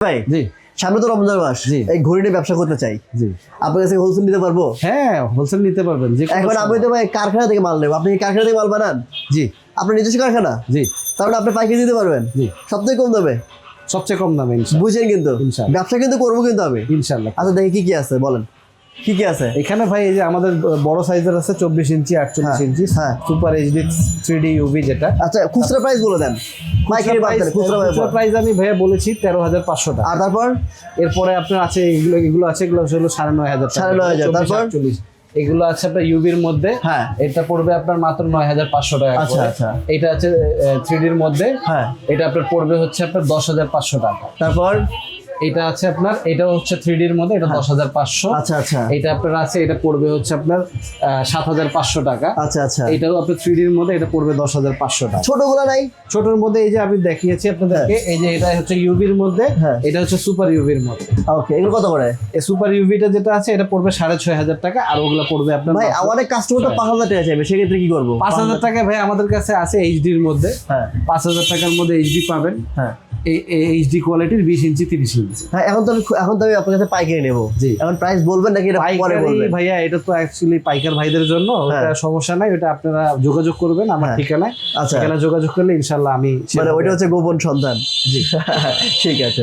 ভাই জি সামনে তো রমজান মাস, জি। এই ঘড়ি নিয়ে ব্যবসা করতে চাই, জি আপনার কাছে হোলসেল নিতে পারবো? হ্যাঁ হোলসেল নিতে পারবেন। যে এখন আমি তো ভাই কারখানা থেকে মাল নেবো, আপনি কি কারখানা থেকে মাল বানান? জি আপনার নিজস্ব কারখানা? জি তাহলে আপনি পাইকারি দিতে পারবেন জি সবথেকে কম দামে, সবচেয়ে কম দামে ইনশাআল্লাহ। বুঝেন কিন্তু ইনশাআল্লাহ। ব্যবসা কিন্তু করবো কিন্তু আমি। ইনশাআল্লাহ। আচ্ছা দেখি কি কি আছে বলেন, কি কি আছে? এখানে ভাই এই যে আমাদের বড় সাইজের আছে 24 ইঞ্চি 48 ইঞ্চি হ্যাঁ। সুপার এইচডি 3D ইউভি যেটা। আচ্ছা খুচরা প্রাইস বলে দেন, পাইকারি বাদ দেন, খুচরা প্রাইস আমি ভাইয়া বলেছি 13,500 টাকা। আর তারপর এরপরে আপনার আছে এগুলো আছে, এগুলো হলো 9,500 টাকা। 9,500 তারপর? 48 এগুলো আছে আপনার ইউবির মধ্যে। হ্যাঁ। এটা পড়বে আপনার মাত্র 9,500 টাকা করে। আচ্ছা, আচ্ছা। এটা আছে 3Dর মধ্যে। হ্যাঁ। এটা আপনার পড়বে হচ্ছে আপনার 10,500 টাকা। তারপর এটা আছে আপনার, এটাও হচ্ছে 3Dর মধ্যে, এটা 10,500। আচ্ছা আচ্ছা এটা আপনার আছে, এটা পড়বে হচ্ছে আপনার 7,500 টাকা। আচ্ছা আচ্ছা এটাও আপনার 3Dর মধ্যে, এটা পড়বে 10,500 টাকা। ছোটগুলো নাই? ছোটর মধ্যে এই যে আমি দেখিয়েছি আপনাদেরকে, এই যে এটা হচ্ছে ইউবির মধ্যে, হ্যাঁ। এটা হচ্ছে সুপার ইউবির মধ্যে। ওকে, এগুলো কত করে? এই সুপার ইউভিটা যেটা আছে এটা পড়বে 6,500 টাকা, আর ওগুলো পড়বে আপনার ভাই আমাদের কাস্টমার তো 5,000 টাকা চাইবে, সেক্ষেত্রে কি করবো? 5,000 টাকা। ভাই আমাদের কাছে আছে এইচডির মধ্যে। হ্যাঁ 5,000 টাকার মধ্যে এইচডি পাবেন। হ্যাঁ এই এইচডি কোয়ালিটির 20 ইঞ্চি 30 ইঞ্চি। হ্যাঁ এখন তো আমি আপনার কাছে পাইকারি নেবো। জি। এখন প্রাইস বলবেন নাকি এটা পরে পাইকারি বলবেন? ভাইয়া এটা তো অ্যাকচুয়ালি পাইকার ভাইদের জন্য, হ্যাঁ। ওটা সমস্যা নাই, ওটা আপনারা যোগাযোগ করবেন আমার হ্যাঁ। ঠিকানায়। আচ্ছা। ঠিকানা যোগাযোগ করলে ইনশাআল্লাহ আমি মানে ওইটা হচ্ছে গোপন সন্তান। জি ঠিক আছে।